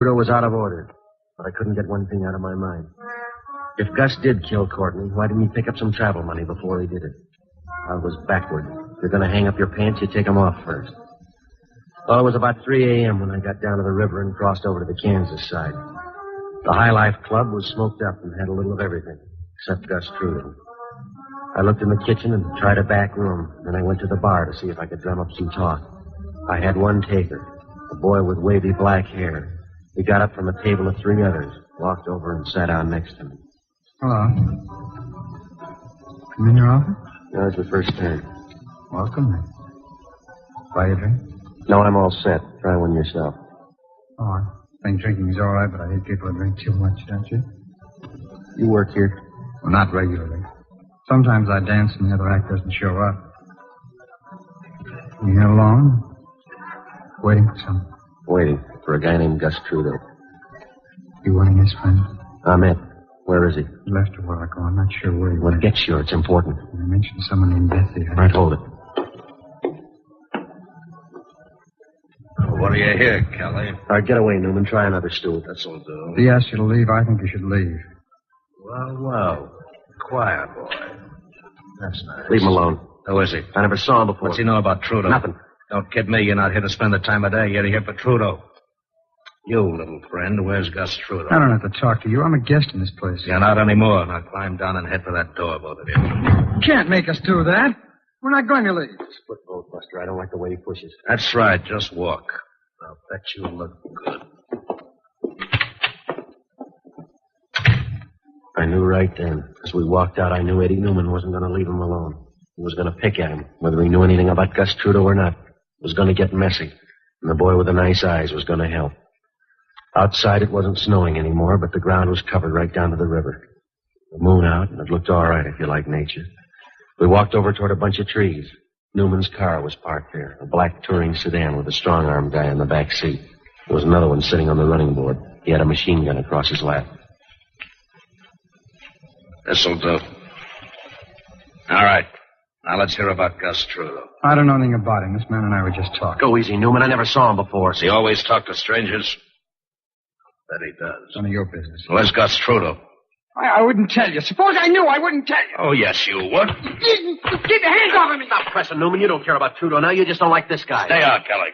Trudeau was out of order, but I couldn't get one thing out of my mind. If Gus did kill Courtney, why didn't he pick up some travel money before he did it? I was backward. If you're going to hang up your pants, you take them off first. Well, it was about 3 a.m. when I got down to the river and crossed over to the Kansas side. The High Life Club was smoked up and had a little of everything, except Gus Trudeau. I looked in the kitchen and tried a back room. Then I went to the bar to see if I could drum up some talk. I had one taker, a boy with wavy black hair. He got up from a table of 3 others, walked over and sat down next to me. Hello. Come in your office? That was the first time. Welcome. Buy a drink? No, I'm all set. Try one yourself. Oh, I think drinking's all right, but I hate people who drink too much, don't you? You work here? Well, not regularly. Sometimes I dance and the other act doesn't show up. You here alone? Waiting for someone? Waiting for a guy named Gus Trudeau. You one of his friends? Ahmet. Where is he? He left a while ago. I'm not sure where he Well, went. get sure. It's important. You mentioned someone named Bessie. All right, hold it. What do you hear, Kelly? All right, get away, Newman. Try another stool. This'll do. If he asked you to leave, I think you should leave. Well. Quiet, boy. That's nice. Leave him alone. Who is he? I never saw him before. What's he know about Trudeau? Nothing. Don't kid me. You're not here to spend the time of day. You're here for Trudeau. You, little friend, where's Gus Trudeau? I don't have to talk to you. I'm a guest in this place. You're not anymore. Now climb down and head for that door, both of you. You can't make us do that. We're not going to leave. Split boat, Buster. I don't like the way he pushes. That's right. Just walk. I'll bet you look good. I knew right then. As we walked out, I knew Eddie Newman wasn't going to leave him alone. He was going to pick at him, whether he knew anything about Gus Trudeau or not. It was going to get messy, and the boy with the nice eyes was going to help. Outside, it wasn't snowing anymore, but the ground was covered right down to the river. The moon out, and it looked all right if you like nature. We walked over toward a bunch of trees. Newman's car was parked there, a black touring sedan with a strong-arm guy in the back seat. There was another one sitting on the running board. He had a machine gun across his lap. This'll do. All right. Now let's hear about Gus Trudeau. I don't know anything about him. This man and I were just talking. Go easy, Newman. I never saw him before. Does he always talk to strangers? Bet he does. None of your business. Where's Gus Trudeau? I wouldn't tell you. Suppose I knew, I wouldn't tell you. Oh, yes, you would. Get your hands off of me. Stop pressing, Newman. You don't care about Trudeau now. You just don't like this guy. Stay out, Kelly.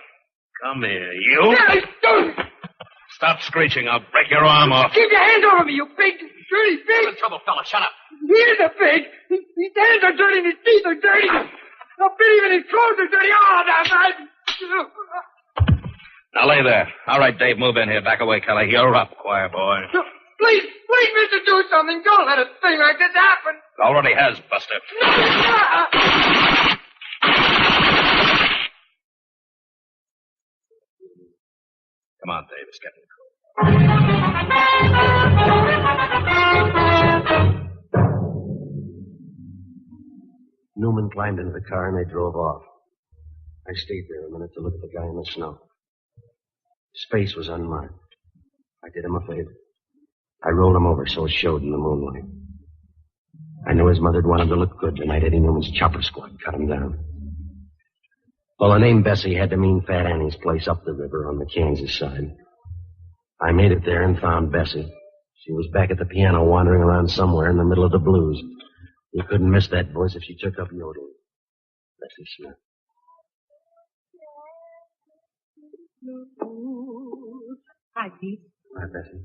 Come here, you. Stop screeching. I'll break your arm off. Keep your hands off of me, you big, dirty pig. You're in trouble, fella. Shut up. He is a pig. His hands are dirty and his teeth are dirty. No pity, even his clothes are dirty. Oh, Now lay there. All right, Dave, move in here. Back away, Kelly. You're up, choir boy. Please, mister, do something. Don't let a thing like this happen. It already has, Buster. Come on, Dave. It's getting cold. Newman climbed into the car and they drove off. I stayed there a minute to look at the guy in the snow. His face was unmarked. I did him a favor. I rolled him over so it showed in the moonlight. I knew his mother'd want him to look good the night Eddie Newman's chopper squad cut him down. Well, the name Bessie had to mean Fat Annie's place up the river on the Kansas side. I made it there and found Bessie. She was back at the piano wandering around somewhere in the middle of the blues. You couldn't miss that voice if she took up yodeling. Bessie Smith. Hi, Pete. Hi, Bessie.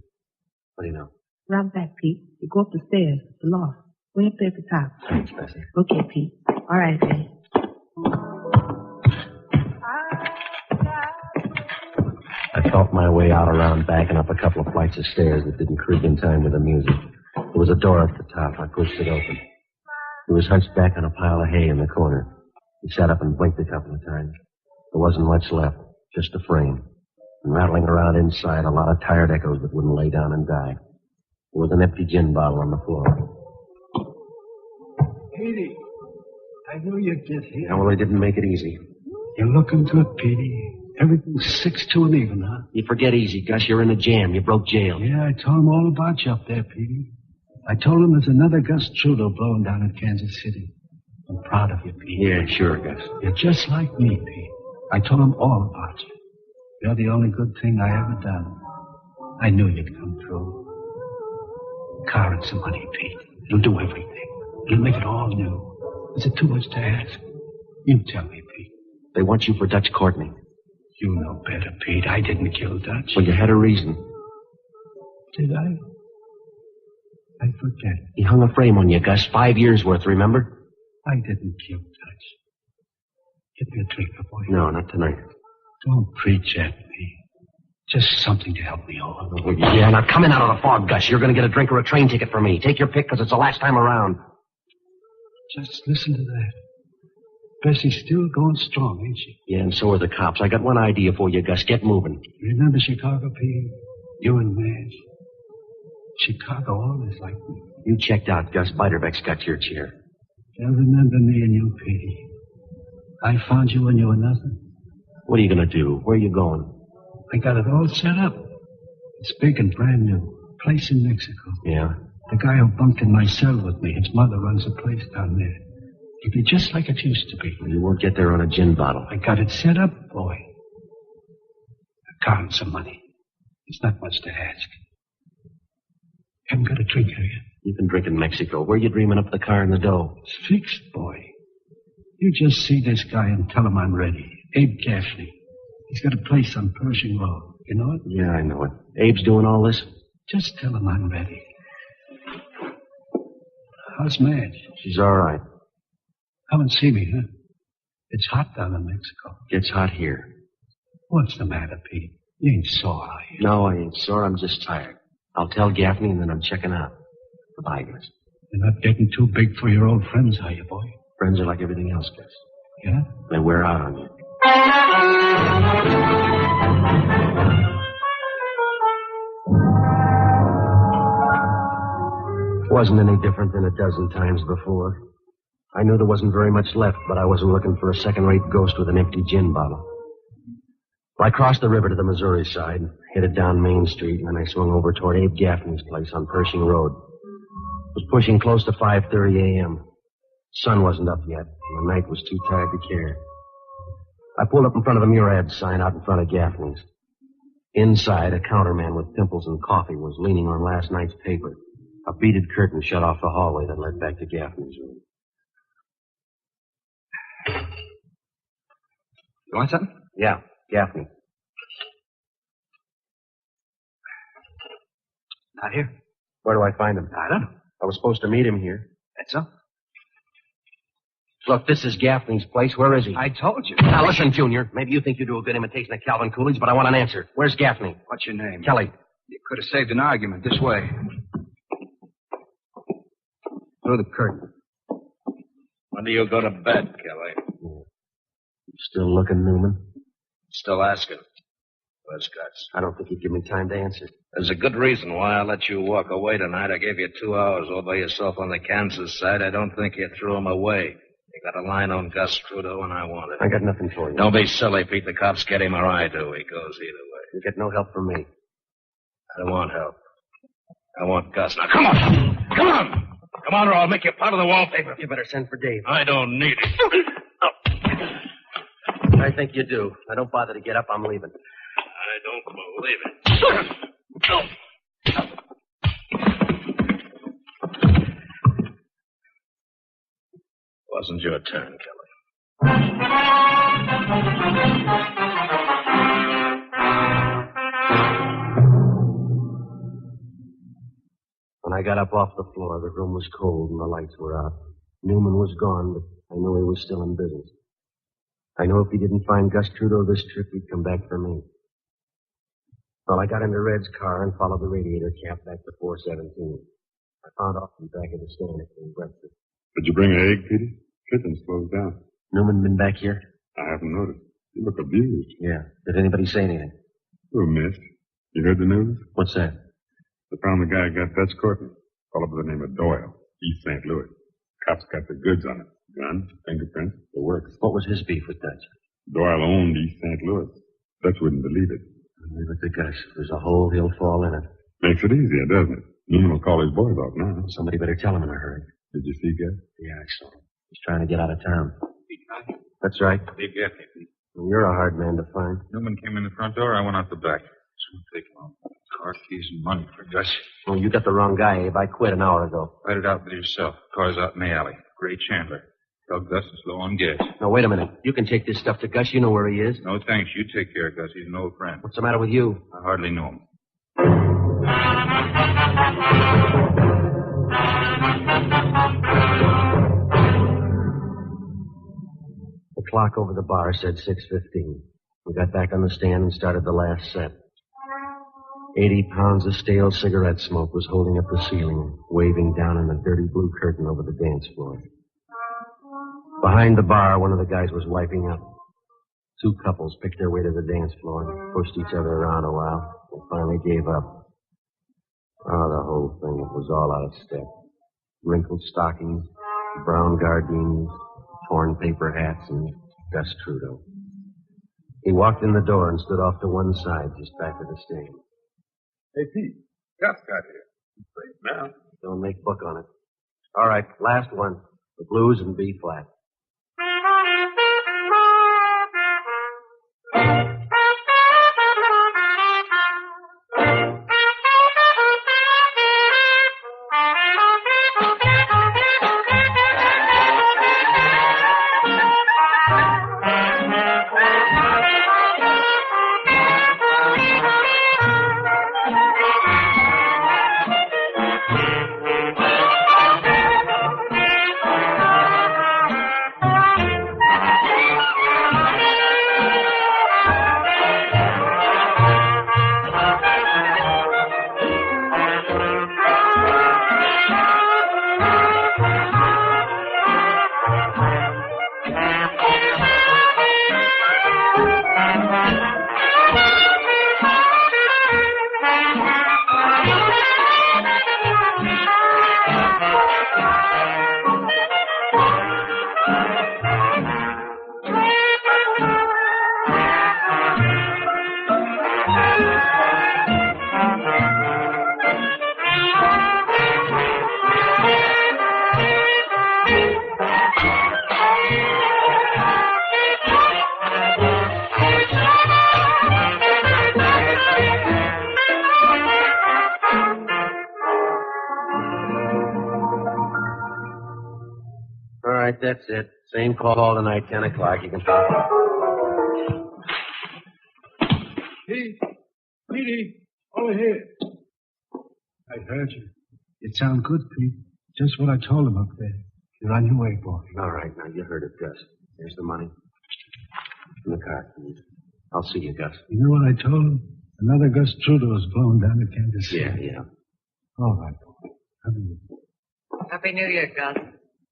What do you know? Run back, Pete. You go up the stairs, the loft. Way up there at the top. Thanks, Bessie. Okay, Pete. All right, Pete. I felt my way out around back and up a couple of flights of stairs that didn't creak in time with the music. There was a door at the top. I pushed it open. He was hunched back on a pile of hay in the corner. He sat up and blinked a couple of times. There wasn't much left, just a frame. And rattling around inside, a lot of tired echoes that wouldn't lay down and die. There was an empty gin bottle on the floor. Petey, I knew you'd get here. Yeah, well, they didn't make it easy. You're looking good, Petey. Everything's 6 to an even, huh? You forget easy, Gus. You're in a jam. You broke jail. Yeah, I told him all about you up there, Petey. I told him there's another Gus Trudeau blowing down in Kansas City. I'm proud of you, Petey. Yeah, sure, Gus. You're just like me, Pete. I told him all about you. You're the only good thing I ever done. I knew you'd come through. Car and some money, Pete. You'll do everything. You'll make it all new. Is it too much to ask? You tell me, Pete. They want you for Dutch Courtney. You know better, Pete. I didn't kill Dutch. Well, you had a reason. Did I? I forget. He hung a frame on you, Gus. 5 years worth, remember? I didn't kill Dutch. Get me a drink, boy. No, not tonight. Don't preach at me. Just something to help me over. Well, yeah, now come in out of the fog, Gus. You're going to get a drink or a train ticket from me. Take your pick, because it's the last time around. Just listen to that. Bessie's still going strong, ain't she? Yeah, and so are the cops. I got one idea for you, Gus. Get moving. Remember Chicago, Pete? You and Madge. Chicago always liked me. You checked out, Gus. Beiderbecke's got your chair. They'll remember me and you, Petey. I found you when you were nothing. What are you going to do? Where are you going? I got it all set up. It's big and brand new. Place in Mexico. Yeah? The guy who bunked in my cell with me, his mother runs a place down there. It'll be just like it used to be. You won't get there on a gin bottle. I got it set up, boy. A car and some money. It's not much to ask. Haven't got a drink here yet. You can drink in Mexico. Where are you dreaming up the car and the dough? It's fixed, boy. You just see this guy and tell him I'm ready. Abe Gaffney. He's got a place on Pershing Road. You know it? Yeah, I know it. Abe's doing all this? Just tell him I'm ready. How's Madge? She's all right. Come and see me, huh? It's hot down in Mexico. Gets hot here. What's the matter, Pete? You ain't sore, are you? No, I ain't sore. I'm just tired. I'll tell Gaffney, and then I'm checking out. Goodbye, Gus. You're not getting too big for your old friends, are you, boy? Friends are like everything else, Gus. Yeah? They wear out on you. Wasn't any different than a dozen times before. I knew there wasn't very much left, but I wasn't looking for a second-rate ghost with an empty gin bottle. I crossed the river to the Missouri side, headed down Main Street, and then I swung over toward Abe Gaffney's place on Pershing Road. It was pushing close to 5:30 a.m. Sun wasn't up yet, and the night was too tired to care. I pulled up in front of the Murad sign out in front of Gaffney's. Inside, a counterman with pimples and coffee was leaning on last night's paper. A beaded curtain shut off the hallway that led back to Gaffney's room. You want something? Yeah, Gaffney. Not here. Where do I find him? I don't know. I was supposed to meet him here. That's all. Look, this is Gaffney's place. Where is he? I told you. Now, listen, Junior. Maybe you think you do a good imitation of Calvin Coolidge, but I want an answer. Where's Gaffney? What's your name? Kelly. You could have saved an argument this way. Through the curtain. When do you go to bed, Kelly? Still looking, Newman? Still asking. Where's Guts? I don't think he'd give me time to answer. There's a good reason why I let you walk away tonight. I gave you 2 hours all by yourself on the Kansas side. I don't think you threw him away. You got a line on Gus Trudeau, and I want it. I got nothing for you. Don't be silly, Pete. The cops get him or I do. He goes either way. You get no help from me. I don't want help. I want Gus. Now, come on! Come on! Come on, or I'll make you part of the wallpaper. You better send for Dave. I don't need it. I think you do. Now, don't bother to get up. I'm leaving. I don't believe it. Wasn't your turn, Kelly. When I got up off the floor, the room was cold and the lights were out. Newman was gone, but I knew he was still in business. I knew if he didn't find Gus Trudeau this trip, he'd come back for me. Well, I got into Red's car and followed the radiator cap back to 417. I found Austin back at the stand eating breakfast. Did you bring an egg, Petey? Kitchen's closed down. Newman been back here? I haven't noticed. You look abused. Yeah. Did anybody say anything? Oh, missed. You heard the news? What's that? They found the guy who got Dutch Courtney. Fellow by the name of Doyle, East St. Louis. Cops got the goods on it. Guns, fingerprints, the works. What was his beef with Dutch? Doyle owned East St. Louis. Dutch wouldn't believe it. Leave it to Gus. There's a hole, he'll fall in it. Makes it easier, doesn't it? Newman will call his boys off now. Somebody better tell him in a hurry. Did you see Gus? Yeah, I saw him. He's trying to get out of town. That's right. Dave Gaffney. Well, you're a hard man to find. Newman came in the front door. I went out the back. Shouldn't take long. Car key isn't money for Gus. Oh, you got the wrong guy, Abe. I quit an hour ago. Fight it out with yourself. Car's out in the alley. Gray Chandler. Tell Gus it's low on gas. No, wait a minute. You can take this stuff to Gus. You know where he is. No, thanks. You take care of Gus. He's an old friend. What's the matter with you? I hardly know him. The clock over the bar said 6:15. We got back on the stand and started the last set. 80 pounds of stale cigarette smoke was holding up the ceiling, waving down in a dirty blue curtain over the dance floor. Behind the bar, one of the guys was wiping up. Two couples picked their way to the dance floor, pushed each other around a while, and finally gave up. Oh, the whole thing was all out of step. Wrinkled stockings, brown gardenias, torn paper hats, and Gus Trudeau. He walked in the door and stood off to one side, just back of the stand. Hey, Pete, Gus got here. He's safe now. Don't make book on it. All right, last one. The blues and B flat. All right, that's it. Same call tonight, 10 o'clock. You can talk. Pete! Petey! Over here. I heard you. It sounded good, Pete. Just what I told him up there. You're on your way, boy. All right, now you heard it, Gus. Here's the money. In the car, please. I'll see you, Gus. You know what I told him? Another Gus Trudeau is blown down to Kansas City. Yeah. All right, boy. Happy New Year, Gus.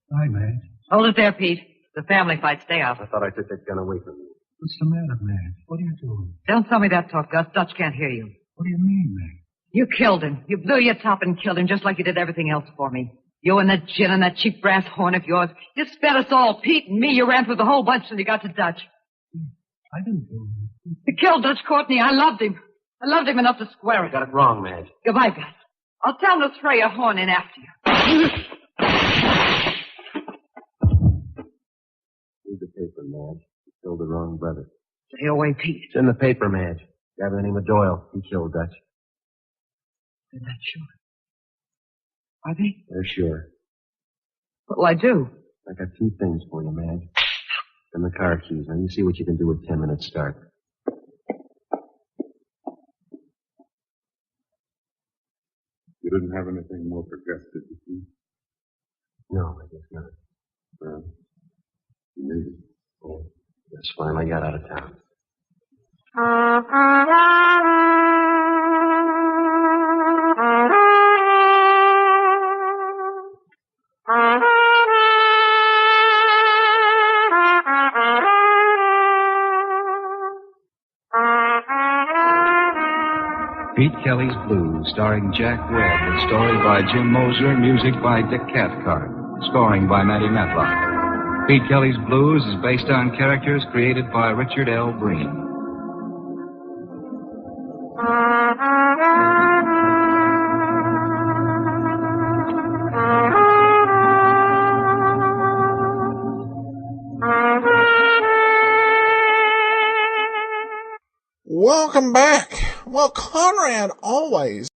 Bye, man. Hold it there, Pete. The family fight. Stay out. I thought I took that gun away from you. What's the matter, man? What are you doing? Don't tell me that talk, Gus. Dutch can't hear you. What do you mean, man? You killed him. You blew your top and killed him just like you did everything else for me. You and that gin and that cheap brass horn of yours. You spent us all, Pete and me. You ran through the whole bunch till you got to Dutch. I didn't do it. You killed Dutch Courtney. I loved him. I loved him enough to square You it. got it wrong, Madge. Goodbye, Gus. I'll tell him to throw your horn in after you. Read the paper, Madge. You killed the wrong brother. Stay away, Pete. It's in the paper, Madge. Guy by the name of Doyle. He killed Dutch. They're not sure. Are they? They're sure. What'll I do? I got two things for you, Madge. And the car keys. Now you see what you can do with 10 minutes start. You didn't have anything more for Gus, did you, Pete? No, I guess not. Well, you made it. Oh, just finally got out of town. Pete Kelly's Blues, starring Jack Webb, a story by Jim Moser, music by Dick Cathcart, scoring by Matty Matlock. Pete Kelly's Blues is based on characters created by Richard L. Breen. Welcome back. Well, Conrad always